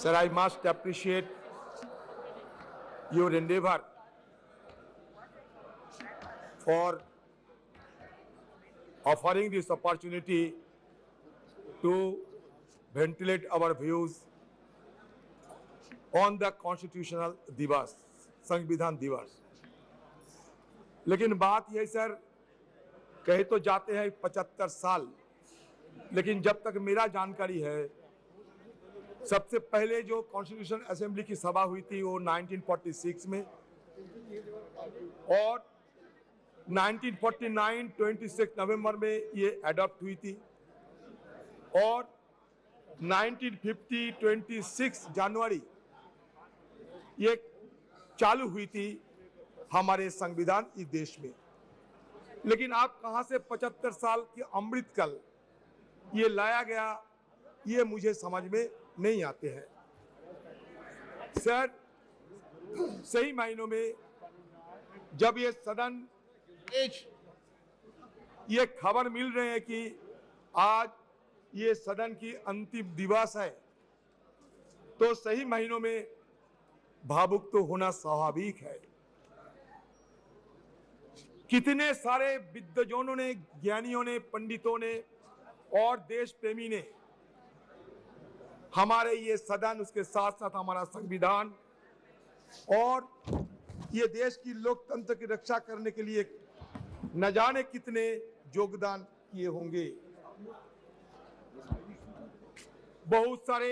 Sir, I must appreciate your endeavor for offering this opportunity to ventilate our views on the constitutional दिवस, संविधान दिवस। लेकिन बात यह सर, कहे तो जाते हैं 75 साल, लेकिन जब तक मेरा जानकारी है, सबसे पहले जो कॉन्स्टिट्यूशन असेंबली की सभा हुई थी वो 1946 में, और 1949 26 नवंबर में ये अडॉप्ट हुई थी, और 1950 26 जनवरी ये चालू हुई थी हमारे संविधान इस देश में। लेकिन आप कहां से 75 साल की अमृतकाल ये लाया गया, ये मुझे समझ में नहीं आते हैं। सर, सही मायनों में जब ये सदन ये खबर मिल रहे हैं कि आज ये सदन की अंतिम दिवस है, तो सही महीनों में भावुक तो होना स्वाभाविक है। कितने सारे विद्वजनों ने, ज्ञानियों ने, पंडितों ने और देश प्रेमी ने हमारे ये सदन, उसके साथ साथ हमारा संविधान और ये देश की लोकतंत्र की रक्षा करने के लिए न जाने कितने योगदान किए होंगे। बहुत सारे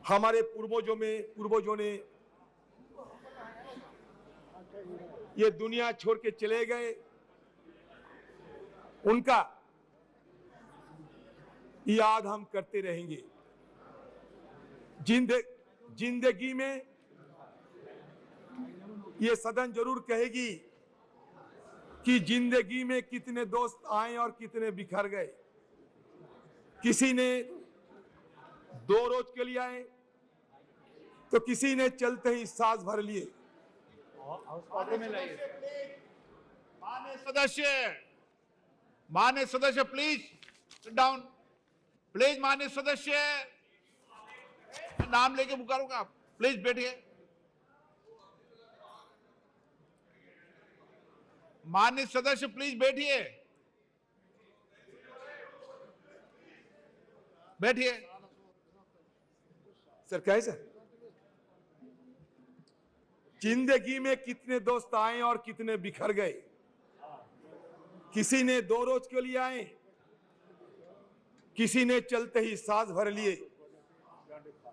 हमारे पूर्वजों ने ये दुनिया छोड़ के चले गए, उनका याद हम करते रहेंगे। जिंदगी में ये सदन जरूर कहेगी कि जिंदगी में कितने दोस्त आए और कितने बिखर गए। किसी ने 2 रोज के लिए आए, तो किसी ने चलते ही सांस भर लिए। माननीय सदस्य प्लीज सिट डाउन, प्लीज। माननीय सदस्य, नाम लेके पुकारूंगा, आप प्लीज बैठिए। माननीय सदस्य प्लीज बैठिए, बैठिए। सर क्या है सर? जिंदगी में कितने दोस्त आए और कितने बिखर गए। किसी ने 2 रोज के लिए आए, किसी ने चलते ही सांस भर लिए।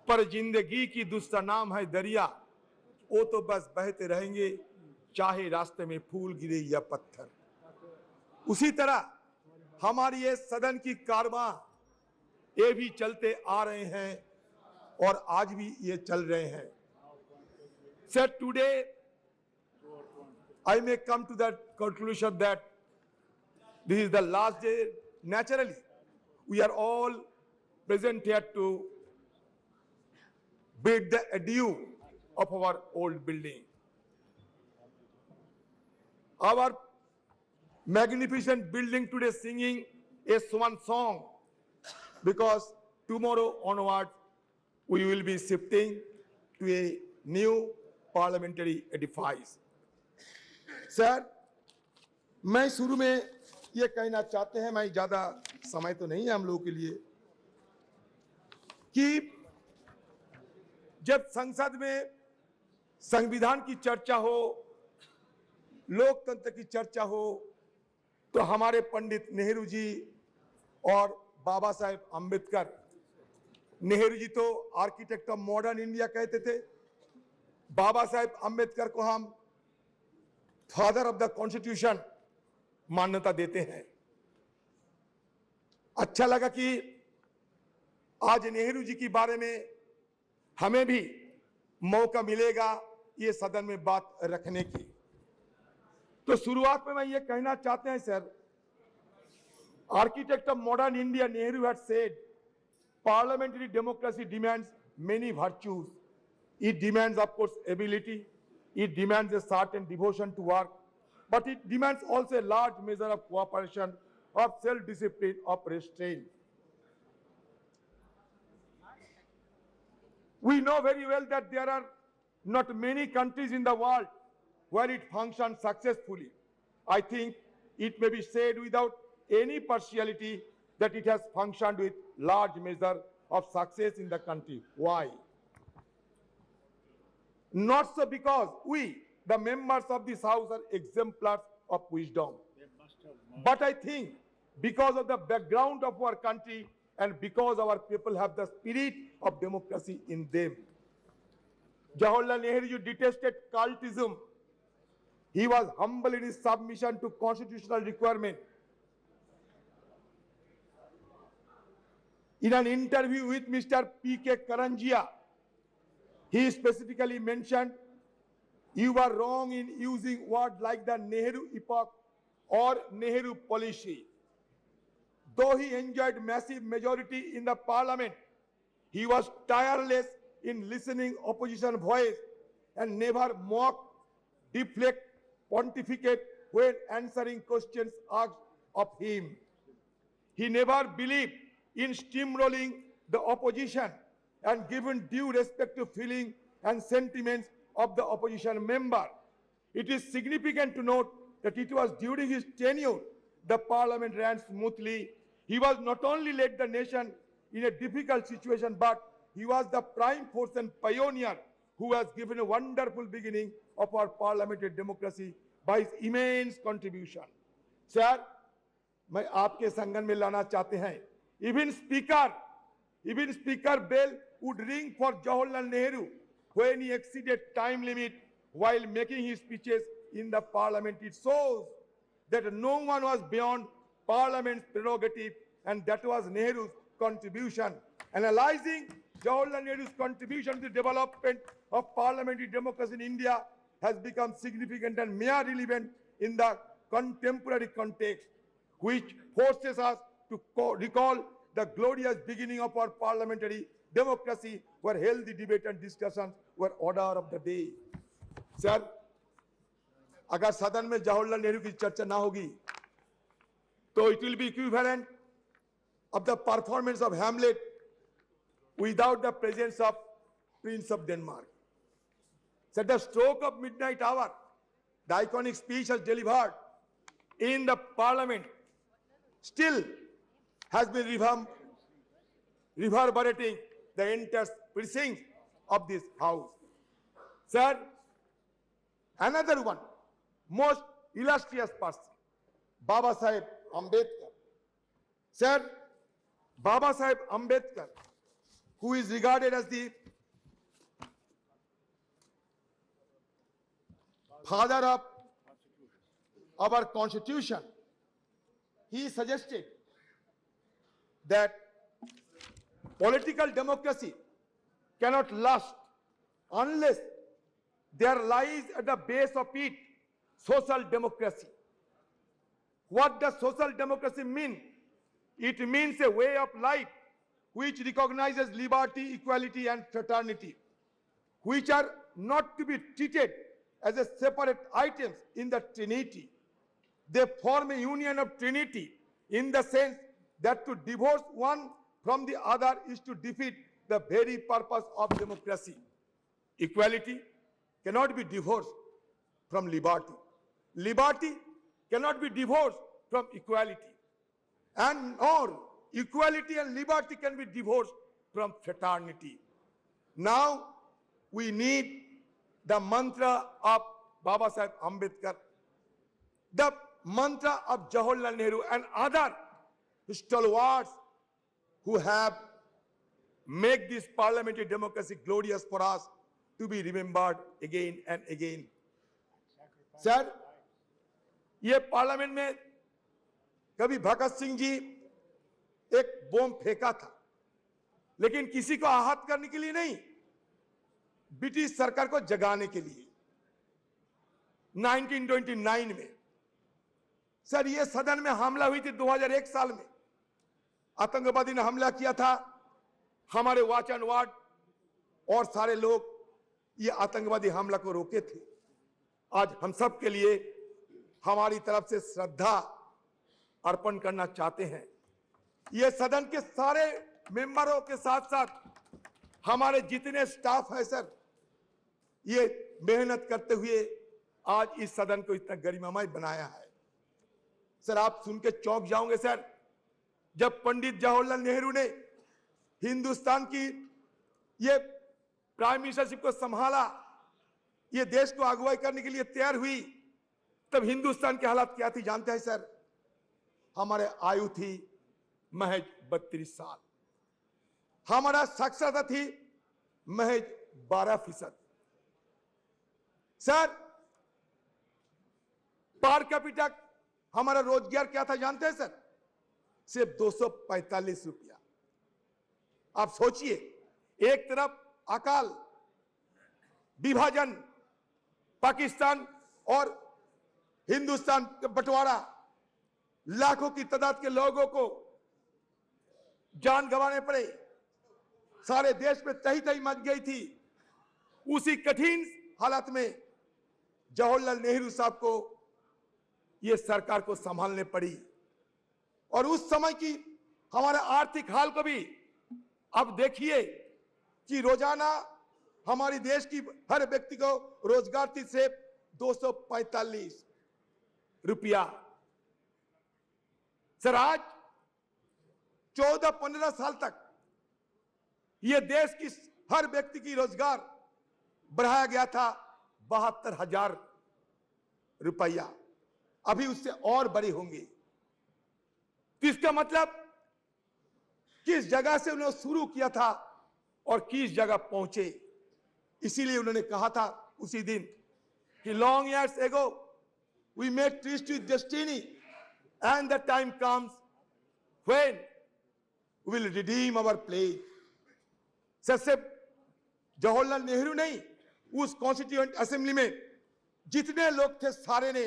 पर जिंदगी की दूसरा नाम है दरिया, वो तो बस बहते रहेंगे, चाहे रास्ते में फूल गिरे या पत्थर। उसी तरह हमारी ये सदन की कारवां ये भी चलते आ रहे हैं और आज भी ये चल रहे हैं। Sir, today I may come to that conclusion that this is the last day. Naturally, we are all present here to bid the adieu of our old building. Our magnificent building today singing a swan song, because tomorrow onwards we will be shifting to a new parliamentary edifice. Sir, मैं शुरू में ये कहना चाहते हैं, मैं ज्यादा समय तो नहीं है हम लोगों के लिए, कि जब संसद में संविधान की चर्चा हो, लोकतंत्र की चर्चा हो, तो हमारे पंडित नेहरू जी और बाबा साहेब अंबेडकर, नेहरू जी तो आर्किटेक्ट ऑफ मॉडर्न इंडिया कहते थे, बाबा साहेब अंबेडकर को हम फादर ऑफ द कॉन्स्टिट्यूशन मान्यता देते हैं। अच्छा लगा कि आज नेहरू जी के बारे में हमें भी मौका मिलेगा ये सदन में बात रखने की। तो शुरुआत में मैं ये कहना चाहते हैं sir, architect of modern India Nehru had said, parliamentary democracy demands many virtues. It demands, of course, ability. It demands a certain devotion to work, but it demands also a large measure of cooperation, of self-discipline, of restraint. We know very well that there are not many countries in the world where it functions successfully. I think it may be said without any partiality that it has functioned with large measure of success in the country. Why? Not so because we, the members of this house, are exemplars of wisdom, but I think because of the background of our country and because our people have the spirit of democracy in them. Jawaharlal Nehru detested cultism. He was humble in his submission to constitutional requirement. In an interview with Mr. P.K. Karanjia, he specifically mentioned, "You were wrong in using words like the Nehru epoch or Nehru policy." Though he enjoyed massive majority in the parliament, he was tireless in listening opposition voice and never mock, deflect, pontificate when answering questions asked of him. He never believed in steamrolling the opposition and given due respect to feeling and sentiments of the opposition member. It is significant to note that it was during his tenure the parliament ran smoothly. He was not only led the nation in a difficult situation, but he was the prime force and pioneer who has given a wonderful beginning of our parliamentary democracy by his immense contribution. Sir, मैं आपके संगठन में लाना चाहते हैं. Even Speaker bell would ring for Jawaharlal Nehru when he exceeded time limit while making his speeches in the parliament. It shows that no one was beyond parliament's prerogative, and that was Nehru's contribution. Analyzing Jawaharlal Nehru's contribution to the development of parliamentary democracy in India has become significant and mere relevant in the contemporary context, which forces us to recall the glorious beginning of our parliamentary democracy, where healthy debate and discussions were order of the day. Sir, अगर सदन में जवाहरलाल नेहरू की चर्चा ना होगी, तो it will be equivalent of the performance of Hamlet without the presence of Prince of Denmark. So at the stroke of midnight hour, the iconic speech was delivered in the parliament still has been reverberating the entire precincts of this house. Sir, another one, most illustrious person, Baba Saheb Ambedkar. Sir, Baba Saheb Ambedkar, who is regarded as the father of our constitution, he suggested that political democracy cannot last unless there lies at the base of it social democracy. What does social democracy mean? It means a way of life which recognizes liberty, equality, and fraternity, which are not to be treated as a separate items in the Trinity. They form a union of Trinity in the sense that to divorce one from the other is to defeat the very purpose of democracy. Equality cannot be divorced from liberty. Liberty cannot be divorced from equality. And nor equality and liberty can be divorced from fraternity. Now we need the mantra of Baba Saheb Ambedkar, the mantra of Jawaharlal Nehru and other stalwarts who have made this parliamentary democracy glorious for us to be remembered again and again. Sir, ये parliament में कभी भगत सिंह जी एक बम फेंका था, लेकिन किसी को आहत करने के लिए नहीं, ब्रिटिश सरकार को जगाने के लिए 1929 में। सर, ये सदन में हमला हुई थी 2001 साल में, आतंकवादी ने हमला किया था, हमारे वॉच एंड वार्ड और सारे लोग ये आतंकवादी हमला को रोके थे। आज हम सब के लिए हमारी तरफ से श्रद्धा अर्पण करना चाहते हैं। ये सदन के सारे मेंबरों के साथ साथ हमारे जितने स्टाफ है सर, ये मेहनत करते हुए आज इस सदन को इतना गरिमामय बनाया है। सर आप सुन के चौंक जाओगे सर, जब पंडित जवाहरलाल नेहरू ने हिंदुस्तान की ये प्राइम मिनिस्टरशिप को संभाला, ये देश को अगुवाई करने के लिए तैयार हुई, तब हिंदुस्तान की हालत क्या थी जानते हैं सर? हमारे आयु थी महज 32 साल, हमारा साक्षरता थी महज 12%। सर पर कैपिटा हमारा रोजगार क्या था जानते हैं सर? सिर्फ 245 रुपया। आप सोचिए, एक तरफ अकाल, विभाजन, पाकिस्तान और हिंदुस्तान का बंटवारा, लाखों की तादाद के लोगों को जान गंवाने पड़े, सारे देश में तही तही मच गई थी। उसी कठिन हालात में जवाहरलाल नेहरू साहब को यह सरकार को संभालने पड़ी। और उस समय की हमारे आर्थिक हाल को भी अब देखिए कि रोजाना हमारी देश की हर व्यक्ति को रोजगार थी सिर्फ 245 रुपया। सर आज 14-15 साल तक यह देश की हर व्यक्ति की रोजगार बढ़ाया गया था 72,000 रुपया, अभी उससे और बड़े होंगे। तो इसका मतलब किस जगह से उन्होंने शुरू किया था और किस जगह पहुंचे। इसीलिए उन्होंने कहा था उसी दिन कि long years ago we made tryst with destiny and the time comes when we will redeem our pledge. सिर्फ जवाहरलाल नेहरू नहीं, उस कॉन्स्टिट्यूएंट असेंबली में जितने लोग थे सारे ने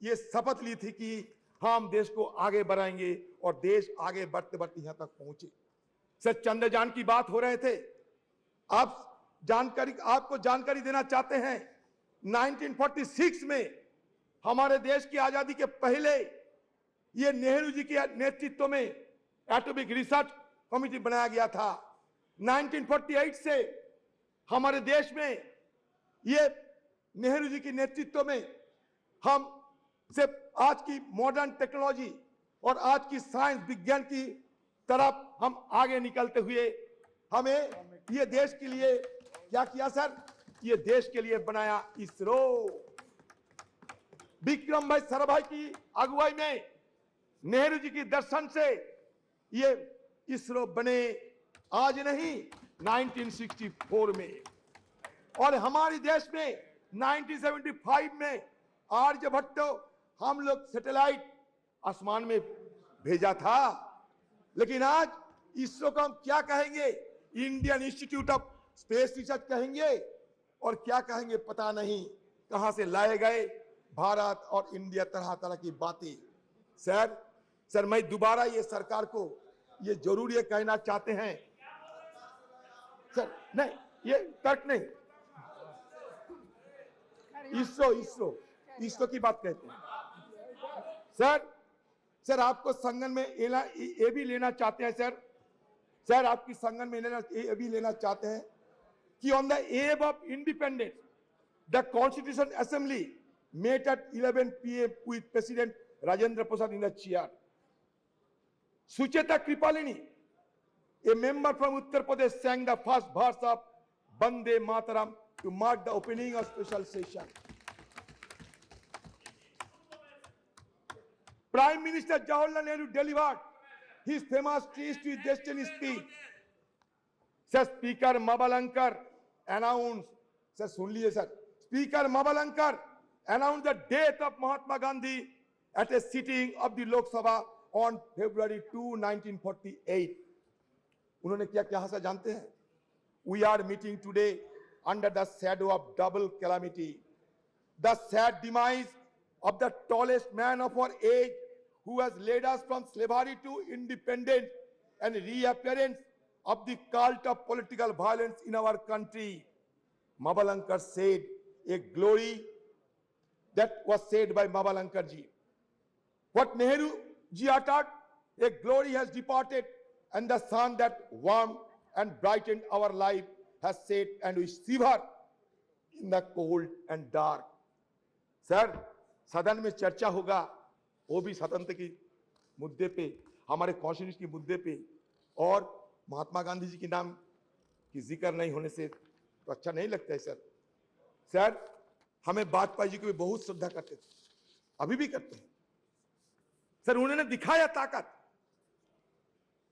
यह शपथ ली थी कि हम देश को आगे बढ़ाएंगे, और देश आगे बढ़ते बढ़ते यहां तक पहुंचे। सर चंद्रयान की बात हो रहे थे, आपको जानकारी देना चाहते हैं 1946 में हमारे देश की आजादी के पहले ये नेहरू जी के नेतृत्व में एटॉमिक रिसर्च कमेटी बनाया गया था। 1948 से हमारे देश में ये नेहरू जी के नेतृत्व में हम सिर्फ आज की मॉडर्न टेक्नोलॉजी और आज की साइंस विज्ञान की तरफ हम आगे निकलते हुए हमें ये देश के लिए क्या किया सर? ये देश के लिए बनाया इसरो। विक्रम भाई साराभाई की अगुवाई में, नेहरू जी की दर्शन से ये इसरो बने, आज नहीं 1964 में। और हमारे देश में 1975 में आर्यभट्ट हम लोग सैटेलाइट आसमान में भेजा था। लेकिन आज इसरो को हम क्या कहेंगे? Indian institute of space research कहेंगे, और क्या कहेंगे पता नहीं। कहां से लाए गए भारत और इंडिया, तरह तरह की बातें। सर मैं दोबारा ये सरकार को ये जरूर ये कहना चाहते हैं सर, नहीं ये तर्क नहीं, इसरो की बात कहते हैं। सर आपको संगठन में ये भी लेना चाहते हैं सर आपकी संगठन में ये भी लेना चाहते हैं कि on the above of independence the constitution assembly met at 11 PM with President Rajendra Prasad in the chair. Sucheta Kripalini, a member from Uttar Pradesh, sang the first verse of Bande Mataram to mark the opening of special session. Prime Minister Jawaharlal Nehru delivered his famous Trees to Destiny speech. Sir, Speaker Mabalankar announced, sir, सुन लिए sir, Speaker Mabalankar announced the death of Mahatma Gandhi at a sitting of the Lok Sabha on February 2, 1948. उन्होंने क्या कहा sir जानते हैं? We are meeting today under the shadow of double calamity. The sad demise of the tallest man of our age, who has led us from slavery to independence, and reappearance of the cult of political violence in our country. Mabalankar said, a glory that was said by Mabalankar ji. What Nehru ji uttered, a glory has departed, and the sun that warmed and brightened our life has set and we shiver in the cold and dark. Sir, सदन में चर्चा होगा, वो भी स्वतंत्र की मुद्दे पे, हमारे कॉन्स्टिट्यूशन की मुद्दे पे, और महात्मा गांधी जी के नाम की जिक्र नहीं होने से तो अच्छा नहीं लगता है सर। सर, हमें वाजपेयी जी को भी बहुत श्रद्धा करते थे, अभी भी करते हैं सर। उन्होंने दिखाया ताकत।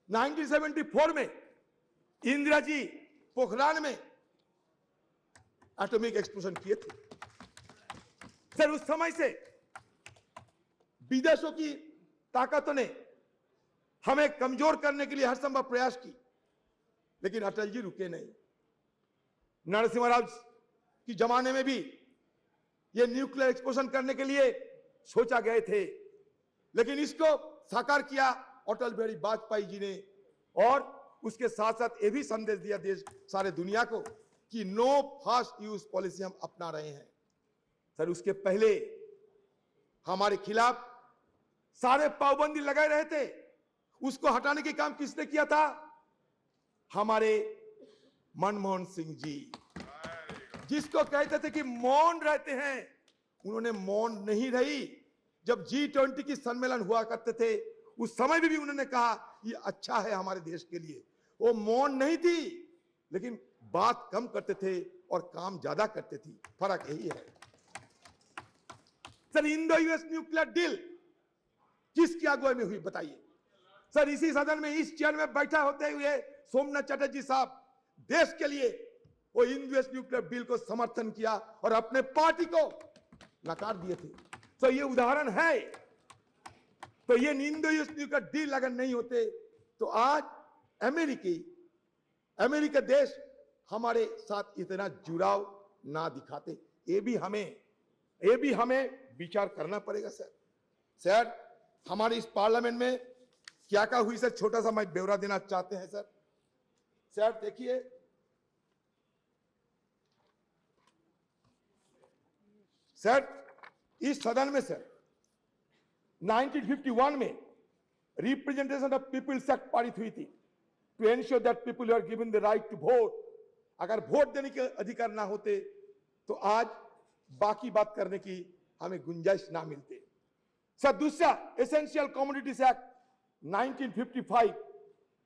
1974 में इंदिरा जी पोखरान में एटॉमिक एक्सप्लोजन किए थे सर। उस समय से विदेशों की ताकतों ने हमें कमजोर करने के लिए हर संभव प्रयास की, लेकिन अटल जी रुके नहीं। नरसिम्हा राव की जमाने में भी ये न्यूक्लियर एक्सप्लोजन करने के लिए सोचा गए थे, लेकिन इसको साकार किया अटल बिहारी वाजपेयी जी ने, और उसके साथ साथ ये भी संदेश दिया देश सारे दुनिया को कि नो फास्ट यूज पॉलिसी हम अपना रहे हैं सर। उसके पहले हमारे खिलाफ सारे पाबंदी लगाए रहे थे, उसको हटाने के काम किसने किया था? हमारे मनमोहन सिंह जी, जिसको कहते थे कि मौन रहते हैं, उन्होंने मौन नहीं रही। जब G20 की सम्मेलन हुआ करते थे, उस समय भी उन्होंने कहा ये अच्छा है हमारे देश के लिए। वो मौन नहीं थी, लेकिन बात कम करते थे और काम ज्यादा करते थे। फर्क यही है sir. Indo US nuclear deal किसकी अगुवाई में हुई बताइए सर? इसी सदन में इस चेयर में बैठा होते हुए सोमनाथ चटर्जी साहब देश के लिए वो इंडो यूएस न्यूक्लियर डील को समर्थन किया और अपने पार्टी को नकार दिए थे। तो ये उदाहरण है। तो ये इंडो यूएस न्यूक्लियर डील अगर नहीं होते तो आज अमेरिका देश हमारे साथ इतना जुड़ाव ना दिखाते। ये भी हमें विचार करना पड़ेगा सर। सर, हमारे इस पार्लियामेंट में क्या क्या हुई सर, छोटा सा मैं ब्यौरा देना चाहते हैं सर। सर देखिए, सर इस सदन में सर 1951 में रिप्रेजेंटेशन ऑफ पीपल्स एक्ट पारित हुई थी, to ensure that people are given the right to vote. अगर वोट देने के अधिकार ना होते तो आज बाकी बात करने की हमें गुंजाइश ना मिलती सर। दूसरा, essential commodities act 1955,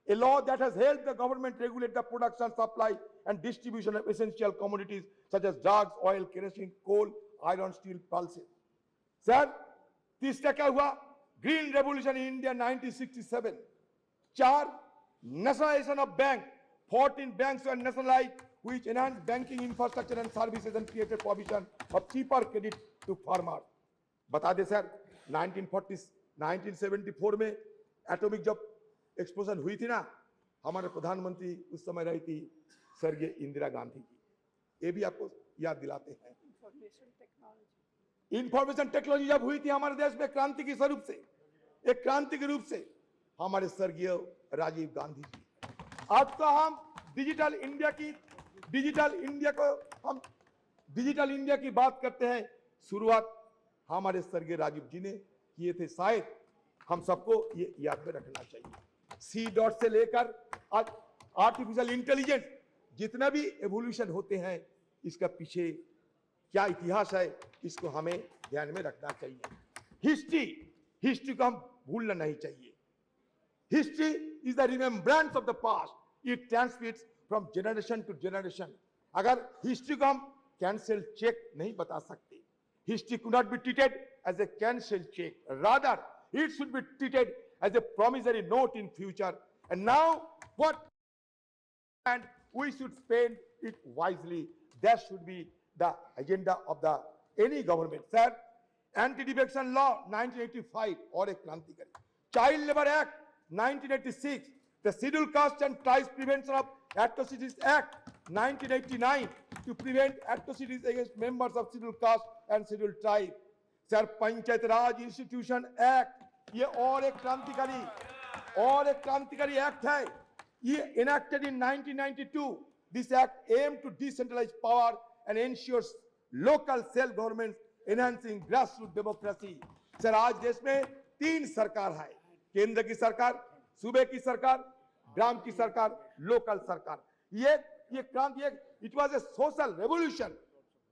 a law that has helped the government regulate the production, supply and distribution of essential commodities such as drugs, oil, kerosene, coal, iron, steel, pulses. Sir तीसरा क्या हुआ? Green revolution in India 1967। 4, nationalization of bank. 14 banks were nationalized, which enhanced banking infrastructure and services and created provision of cheaper credit to farmers. बता दे sir, 1974 में atomic जब explosion हुई थी ना, हमारे प्रधानमंत्री उस समय रही थी स्वर्गीय इंदिरा गांधी जी। ये भी आपको याद दिलाते हैं। इंफॉर्मेशन टेक्नोलॉजी जब हुई थी हमारे देश में क्रांति के स्वरूप से, एक क्रांति के रूप से, हमारे स्वर्गीय राजीव गांधी जी। आज तो हम डिजिटल इंडिया की बात करते हैं। शुरुआत हमारे स्वर्गीय राजीव जी ने किए थे। शायद हम सबको ये याद में रखना चाहिए। सी डॉट से लेकर आज आर्टिफिशियल इंटेलिजेंस, जितना भी एवोल्यूशन होते हैं, इसका पीछे क्या इतिहास है, इसको हमें ध्यान में रखना चाहिए। हिस्ट्री को हम भूलना नहीं चाहिए। History is the remembrance of the past, it transmits from generation to generation. अगर हिस्ट्री को हम कैंसिल चेक नहीं बता सकते, history could not be treated as a cancel cheque, rather it should be treated as a promissory note in future. And now what, and we should spend it wisely. That should be the agenda of the any government. Sir, anti-defection law 1985 और एक क्रांतिकारी, child labor act 1986, the scheduled caste and tribes prevention of atrocities act 1989 to prevent atrocities against members of scheduled caste and scheduled tribe. Sir, panchayat Raj institution act, ये और एक क्रांतिकारी act है। ये enacted in 1992. This act aimed to decentralize power and ensures local self government, enhancing grassroots democracy. Sir, आज देश में 3 सरकार है, केंद्र की सरकार, सूबे की सरकार, ग्राम की सरकार, लोकल सरकार। ये क्रांति, it was a social revolution,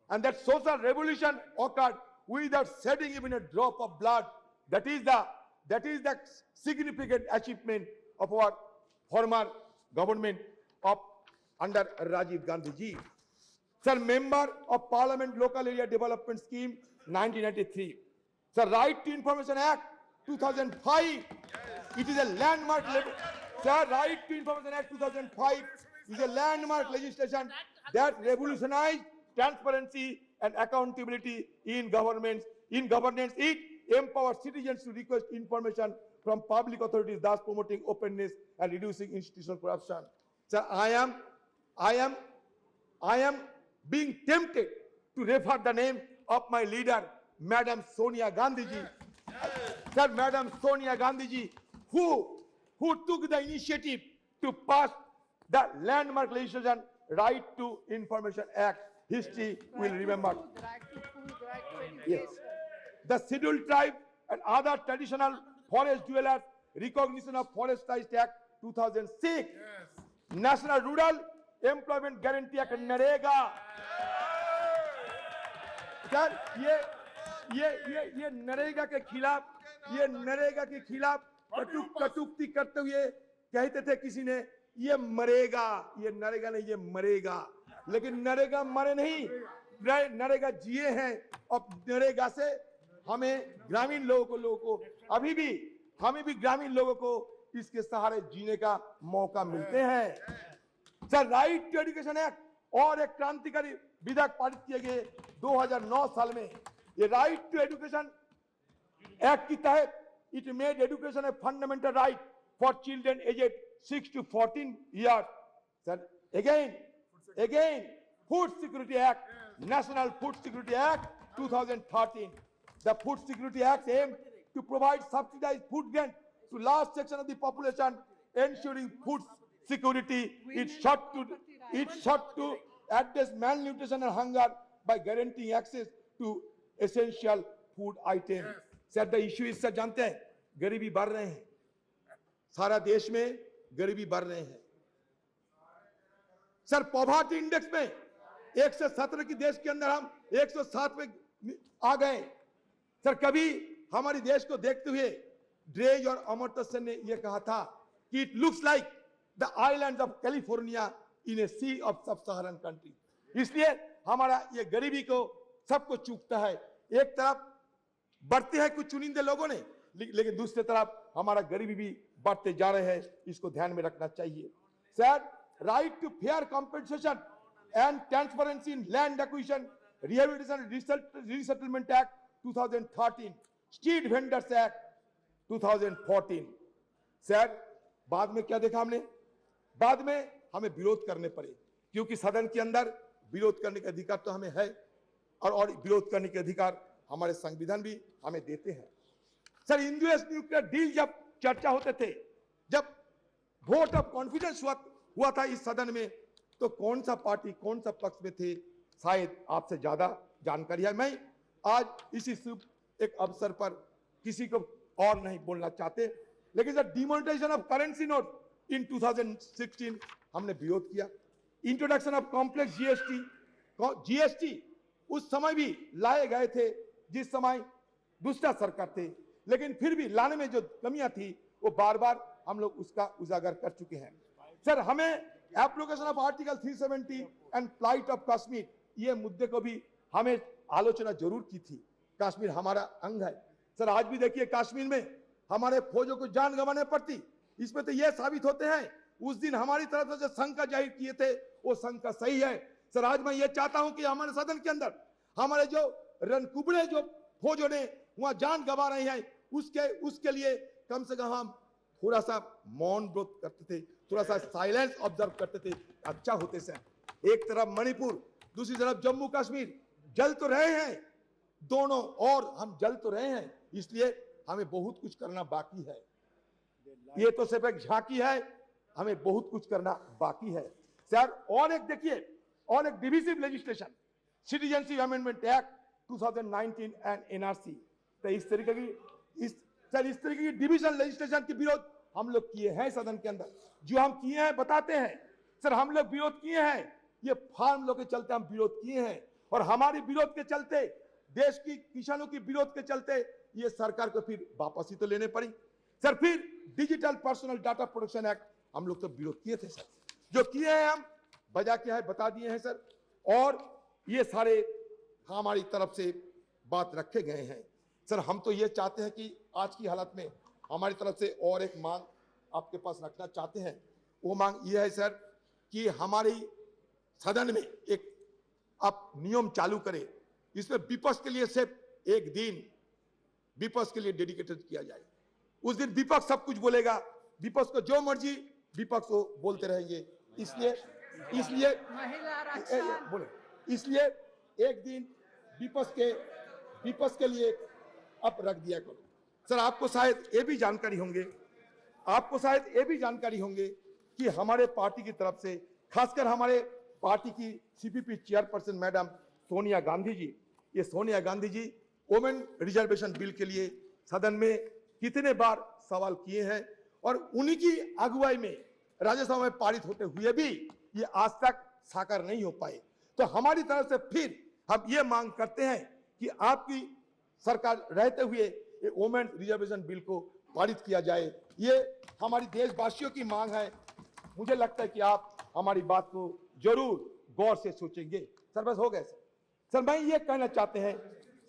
and that social revolution occurred without shedding even a drop of blood. That is the significant achievement of our former government of under Rajiv Gandhi ji. Sir, Member of Parliament Local Area Development Scheme 1993. Sir, Right to Information Act 2005. It is a landmark. Sir, Right to Information Act 2005 is a landmark legislation that revolutionized transparency and accountability in governance. It empowers citizens to request information from public authorities, thus promoting openness and reducing institutional corruption. Sir, I am being tempted to refer the name of my leader, Madam Sonia Gandhi ji. Sir, Madam Sonia Gandhi ji, who took the initiative to pass the landmark legislation, Right to Information Act. History will remember. Yes. The Scheduled Tribe and other traditional forest dwellers, recognition of Forest Rights Act 2006. Yes. National Rural Employment Guarantee Act NREGA. Sir, ये नरेगा के खिलाफ कटुक्ति करते हुए कहते थे किसी ने, ये मरेगा, ये नरेगा नहीं, ये मरेगा। लेकिन नरेगा मरे नहीं, नरेगा जिए हैं। और नरेगा से हमें ग्रामीण लोगों को अभी भी ग्रामीण लोगों को इसके सहारे जीने का मौका मिलते हैं। Sir, right to education act और एक क्रांतिकारी विधेयक पारित किए गए 2009 साल में। ये राइट टू एजुकेशन एक्ट के तहत it made education a fundamental right for children aged 6 to 14 years. Sir, again, Food Security Act, National Food Security Act 2013. The Food Security Act aimed to provide subsidized food grant to large section of the population, ensuring food security. It sought to address malnutrition and hunger by guaranteeing access to essential food items. Sir, the issue is, sir, जानते हैं, गरीबी बढ़ रहे हैं, सारा देश में गरीबी बढ़ रहे हैं। सर, पॉवर्टी इंडेक्स में 117 की देश के अंदर हम 107 में आ गए। सर, कभी हमारे देश को देखते हुए ड्रेज और अमर्त्य सेन ने यह कहा था कि it looks like the islands of California in a sea of sub Saharan country. इसलिए हमारा ये गरीबी को सबको चूकता है। एक तरफ बढ़ते हैं कुछ चुनिंदे लोगों ने, लेकिन दूसरी तरफ हमारा गरीबी भी बढ़ते जा रहे हैं। इसको ध्यान में रखना चाहिए। Sir, right to fair compensation and transparency in land acquisition, rehabilitation resettlement act 2013, street vendors act 2014। Sir, बाद में क्या देखा हमने? बाद में हमें विरोध करने पड़े, क्योंकि सदन के अंदर विरोध करने का अधिकार तो हमें है, और विरोध करने के अधिकार हमारे संविधान भी हमें देते हैं। Sir, Indo US nuclear deal जब चर्चा होते थे, जब वोट ऑफ कॉन्फिडेंस हुआ था इस सदन में, तो कौन सा पार्टी कौन सा पक्ष में थे, शायद आपसे ज्यादा जानकारी है। मैं आज इसी शुभ एक अवसर पर किसी को और नहीं बोलना चाहते, लेकिन sir, demonetization of currency note in 2016 हमने विरोध किया। इंट्रोडक्शन ऑफ कॉम्प्लेक्स जीएसटी उस समय भी लाए गए थे जिस समय दूसरा सरकार थे, लेकिन फिर भी लाने में जो कमियां थी वो बार बार हम लोग उसका उजागर कर चुके हैं। सर, हमें application of article 370 and flight of Kashmir, ये मुद्दे को भी हमें आलोचना जरूर की थी। कश्मीर हमारा अंग है। सर, आज भी देखिए कश्मीर में हमारे फौजों को जान गंवाने पड़ती। इसमें तो यह साबित होते हैं उस दिन हमारी तरफ से जो शंका जाहिर किए थे वो शंका सही है। सर, आज मैं ये चाहता हूं कि हमारे सदन के अंदर हमारे जो रणकुबड़े जो फौजों ने वहां जान गंवा रहे हैं, उसके लिए कम से कम हम थोड़ा सा मौन व्रत करते थे, थोड़ा सा साइलेंस ऑब्जर्व करते थे, अच्छा होते सर। एक तरफ मणिपुर, दूसरी तरफ जम्मू कश्मीर जल तो रहे हैं दोनों, और हम जल तो रहे हैं, इसलिए हमें बहुत कुछ करना बाकी है। ये तो सिर्फ एक झांकी है, हमें बहुत कुछ करना बाकी है। सर, और एक देखिए, और एक divisive legislation, citizenship amendment act 2019 and NRC. तो इस तरीके की डिविजन लेजिस्लेशन के विरोध हम लोग किए हैं सदन के अंदर, जो हम किए हैं बताते हैं। सर हम लोग विरोध किए हैं, ये फार्म लोग के चलते हम विरोध किए हैं, और हमारे विरोध के चलते, देश की किसानों की विरोध के चलते ये सरकार को फिर वापसी तो लेने पड़ी। सर फिर digital personal data protection act हम लोग तो विरोध किए थे सर, जो किए हैं हम बजा के है बता दिए हैं सर, और ये सारे हमारी तरफ से बात रखे गए हैं। सर हम तो ये चाहते हैं कि आज की हालत में हमारी तरफ से और एक मांग आपके पास रखना चाहते हैं। वो मांग ये है सर कि हमारी सदन में एक आप नियम चालू करें, इसमें विपक्ष के लिए सिर्फ एक दिन विपक्ष के लिए डेडिकेटेड किया जाए। उस दिन विपक्ष सब कुछ बोलेगा, विपक्ष को जो मर्जी विपक्ष को बोलते रहेंगे, इसलिए इसलिए एक दिन विपक्ष के लिए अब रख दिया करो। सर आपको शायद ये भी जानकारी होंगे कि हमारे पार्टी की तरफ से, खासकर हमारे पार्टी की CPP chairperson madam Sonia Gandhi ji, ये Sonia Gandhi ji women reservation bill के लिए सदन में कितने बार सवाल किए हैं, और उन्हीं की अगुवाई में राज्यसभा में पारित होते हुए भी ये आज तक साकार नहीं हो पाए। तो हमारी तरफ से फिर हम ये मांग करते हैं कि आपकी सरकार रहते हुए ये वोमेन रिजर्वेशन बिल को पारित किया जाए। ये हमारी देशवासियों की मांग है। मुझे लगता है कि आप हमारी बात को जरूर गौर से सोचेंगे। सर बस हो गए सर मैं ये कहना चाहते हैं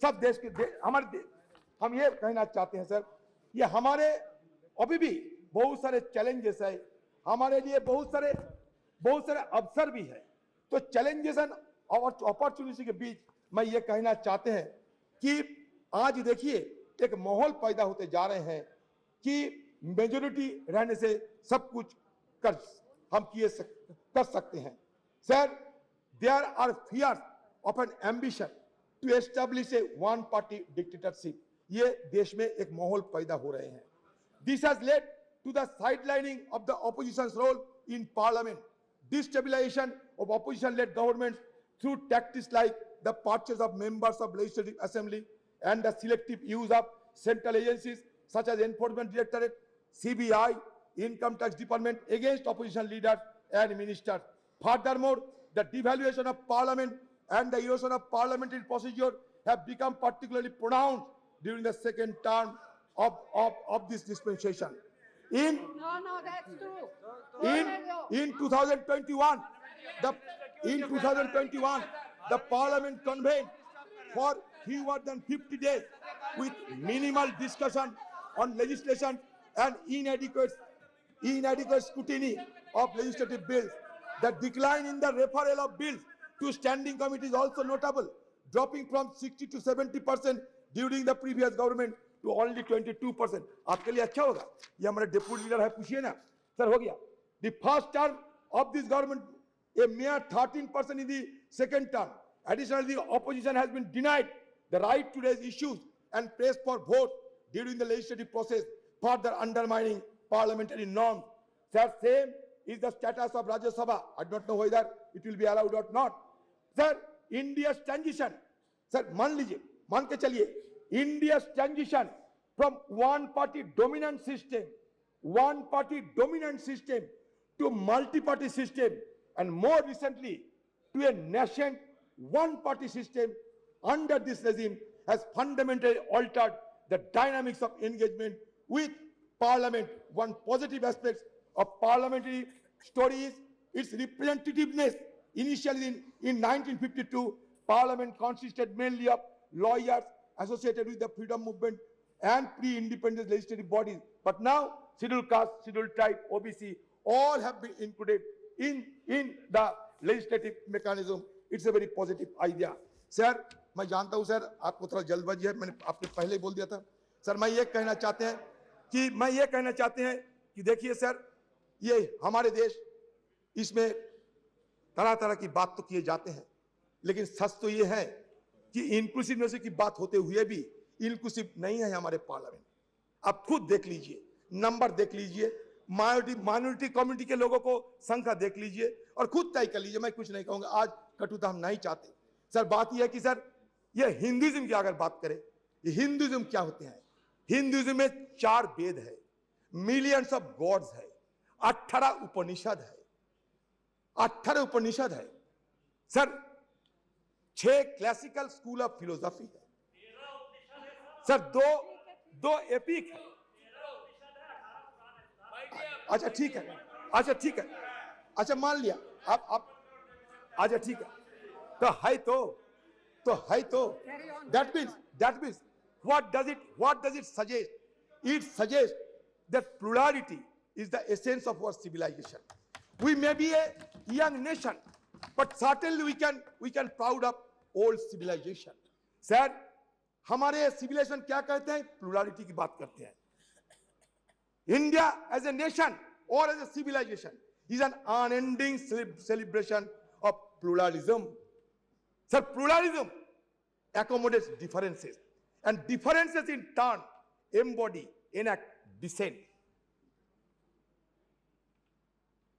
सब देश के हम ये कहना चाहते हैं सर, ये हमारे अभी भी बहुत सारे चैलेंजेस है, हमारे लिए बहुत सारे अवसर भी है। तो चैलेंजेस एंड अपॉर्चुनिटी के बीच मैं ये कहना चाहते हैं कि आज देखिए एक माहौल पैदा होते जा रहे हैं कि मेजोरिटी रहने से सब कुछ कर सकते हैं। Sir there are fears of an ambition to establish a one party dictatorship. ये देश में एक माहौल पैदा हो रहे हैं। This has led to the sidelining of the opposition's role in parliament, destabilization of opposition-led governments through tactics like the purchase of members of legislative assembly and the selective use of central agencies such as Enforcement Directorate, CBI, Income Tax Department against opposition leaders and ministers. Furthermore, the devaluation of parliament and the erosion of parliamentary procedure have become particularly pronounced during the second term of this dispensation. No, that's true. In 2021, the parliament convened for fewer than 50 days with minimal discussion on legislation and inadequate scrutiny of legislative bills. The decline in the referral of bills to standing committee is also notable, dropping from 60 to 70% during the previous government to only 22%. आपके लिए अच्छा होगा, ये हमारे deputy leader है, पूछिए ना sir. हो गया the first term of this government, a mere 13% in the second term. Additionally, the opposition has been denied the right to raise issues and press for vote during the legislative process, further undermining parliamentary norms. Sir, same is the status of Rajya Sabha. I don't know whether it will be allowed or not. Sir, India's transition, sir, मान के चलिए, India's transition from one-party dominant system to multi-party system, and more recently to a nascent one-party system under this regime has fundamentally altered the dynamics of engagement with Parliament. One positive aspect of parliamentary story is its representativeness. Initially in 1952, Parliament consisted mainly of lawyers associated with the freedom movement and pre-independence legislative bodies. But now, scheduled caste, scheduled tribe, OBC, all have been included in the legislative mechanism. It's a very positive idea. Sir, मैं जानता हूं sir आपको थोड़ा जल्दबाजी है, मैंने आपने पहले ही बोल दिया था। सर मैं ये कहना चाहते हैं कि देखिए सर, ये हमारे देश, इसमें तरह तरह की बात तो किए जाते हैं, लेकिन सच तो ये है कि इंक्लूसिवनेस की बात होते हुए भी इंक्लूसिव नहीं है हमारे पार्लियामेंट। आप खुद देख लीजिए, नंबर देख लीजिए, माइनॉरिटी कम्युनिटी के लोगों को संख्या देख लीजिए और खुद तय कर लीजिए। मैं कुछ नहीं कहूंगा, आज कटुता हम नहीं चाहते। सर बात यह है कि सर ये हिंदुइज्म की अगर बात करें, ये हिंदुइज्म क्या होते हैं? हिंदुइज्म में 4 वेद है। मिलियंस ऑफ गॉड्स है, 18 उपनिषद है, 18 उपनिषद है sir, 6 classical school of philosophy है सर, दो एपिक है। अच्छा ठीक है, अच्छा ठीक है, अच्छा मान लिया आप अच्छा ठीक है, तो है तो that means what does it suggest? It suggests that plurality is the essence of our civilization. We may be a young nation, but certainly we can proud of old civilization. Sir, हमारे civilisation क्या कहते हैं? Plurality की बात करते हैं। India as a nation or as a civilization is an unending celebration of pluralism. Sir, pluralism accommodates differences, and differences in turn embody, enact dissent.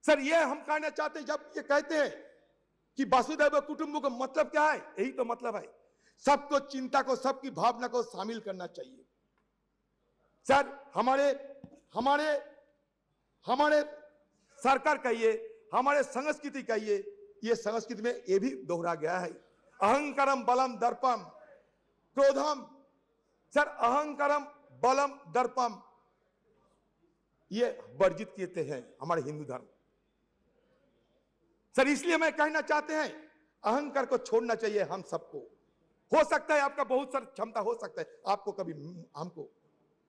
Sir ये हम कहना चाहते हैं, जब ये कहते हैं कि वसुधैव कुटुंबकम का मतलब क्या है? यही तो मतलब है, सबको चिंता को, सबकी भावना को शामिल करना चाहिए। सर हमारे सरकार कहिए, हमारे संस्कृति कहिए, ये संस्कृति में ये भी दोहरा गया है, अहंकारम बलम दर्पम क्रोधम। सर अहंकारम बलम दर्पम ये वर्जित किए हैं हमारे हिंदू धर्म। सर इसलिए मैं कहना चाहते हैं, अहंकार को छोड़ना चाहिए हम सबको। हो सकता है आपका बहुत सारी क्षमता हो सकता है, आपको कभी हमको,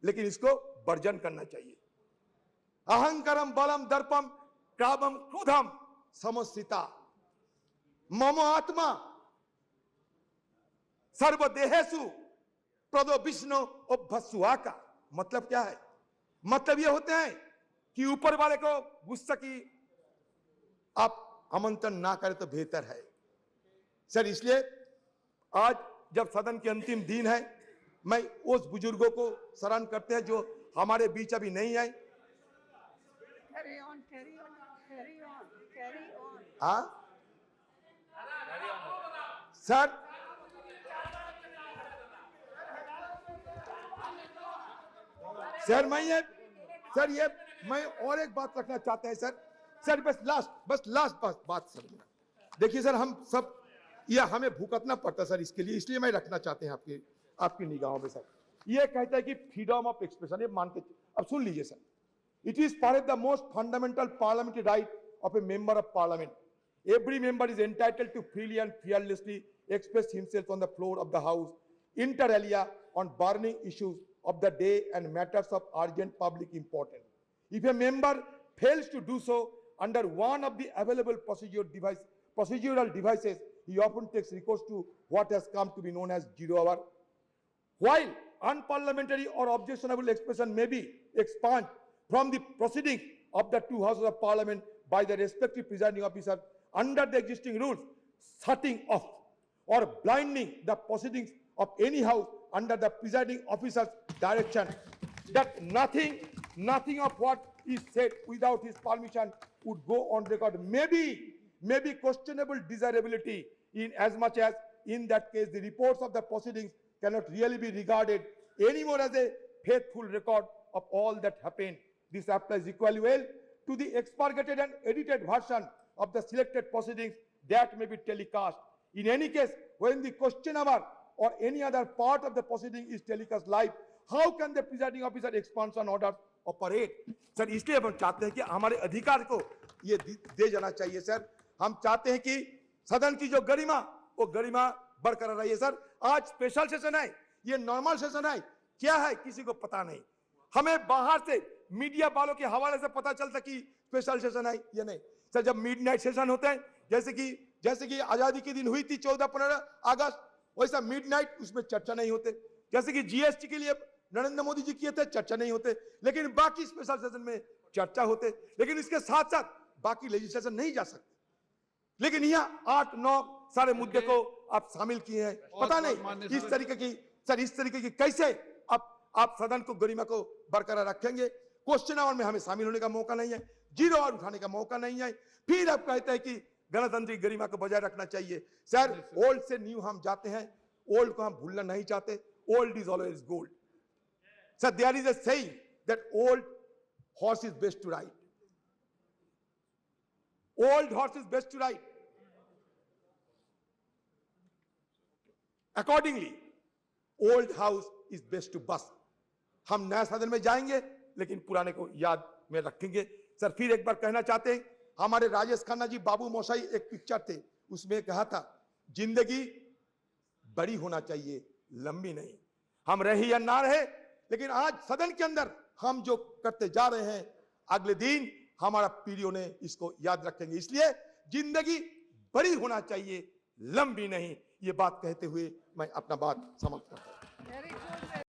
लेकिन इसको वर्जन करना चाहिए। अहंकारम बलम दर्पम कामम क्रोधम समस्थिता मम आत्मा सर्वदेहेषु प्रदो विष्णु अभ्यसुआ का मतलब क्या है? मतलब ये होते हैं कि ऊपर वाले को गुस्सा की आप आमंत्रण ना करें तो बेहतर है। सर इसलिए आज जब सदन के अंतिम दिन है, मैं उस बुजुर्गों को सराहना करते हैं जो हमारे बीच अभी नहीं आए। Carry on. हाँ सर, मैं और एक बात रखना चाहते हैं सर बस लास्ट बात सर। देखिए सर, हम सब ये हमें भुगतना पड़ता सर इसके लिए, इसलिए मैं रखना चाहते हैं आपकी निगाहों में सर। ये कहता है कि फ्रीडम ऑफ एक्सप्रेशन, ये मान के अब सुन लीजिए sir, it is for the most fundamental parliamentary right of A member of parliament. Every member is entitled to freely and fearlessly express himself on the floor of the House, inter alia, on burning issues of the day and matters of urgent public importance. If a member fails to do so under one of the available procedural devices, he often takes recourse to what has come to be known as zero hour. While unparliamentary or objectionable expression may be expunged from the proceedings of the two houses of parliament by the respective presiding officer under the existing rules, shutting off or blinding the proceedings of any house under the presiding officer's direction, that nothing of what is said without his permission would go on record, may be questionable desirability, in as much as in that case the reports of the proceedings cannot really be regarded anymore as a faithful record of all that happened. This applies equally well to the expurgated and edited version of the selected proceedings that may be telecast. In any case, when the question hour or any other part of the proceeding is telecast live, how can the presiding officer expansion order operate? Sir इसलिए हम चाहते हैं कि हमारे अधिकार को ये दे जाना चाहिए सर। हम चाहते हैं कि सदन की जो गरिमा, वो गरिमा बरकरार रही है सर। आज स्पेशल सेशन है, ये नॉर्मल सेशन है, क्या है किसी को पता नहीं। हमें बाहर से मीडिया वालों के हवाले से पता चलता कि स्पेशल सेशन है या नहीं। सर जब मिडनाइट सेशन होते हैं, जैसे कि आजादी के दिन हुई थी 14-15 अगस्त, वैसा मिडनाइट उसमें चर्चा नहीं होते। जैसे कि जीएसटी के लिए नरेंद्र मोदी जी किए थे, चर्चा नहीं होते, लेकिन बाकी स्पेशल सेशन में चर्चा होते। लेकिन इसके साथ साथ बाकी लेजिस्लेशन नहीं जा सकते, लेकिन यहाँ 8-9 सारे मुद्दे को आप शामिल किए हैं। पता नहीं इस तरीके की कैसे आप सदन को गरिमा को बरकरार रखेंगे। क्वेश्चन आवर में हमें शामिल होने का मौका नहीं है, जीरो आवर उठाने का मौका नहीं है, फिर आप कहते हैं कि गणतंत्र गरिमा को बजाय रखना चाहिए। सर ओल्ड से न्यू हम जाते हैं, ओल्ड को हम भूलना नहीं चाहते। Old is always gold. Sir there is a saying that old horse is best to ride. Old horse is best to ride. Accordingly, old house is best to bust. हम नया सदन में जाएंगे लेकिन पुराने को याद में रखेंगे। सर फिर एक बार कहना चाहते हैं, हमारे राजेश खन्ना जी बाबू मोशाई एक पिक्चर थे, उसमें कहा था जिंदगी बड़ी होना चाहिए, लंबी नहीं। हम रहे या ना रहे, लेकिन आज सदन के अंदर हम जो करते जा रहे हैं, अगले दिन हमारा पीढ़ियों ने इसको याद रखेंगे। इसलिए जिंदगी बड़ी होना चाहिए, लंबी नहीं। ये बात कहते हुए मैं अपना बात समाप्त करता हूं। Very good.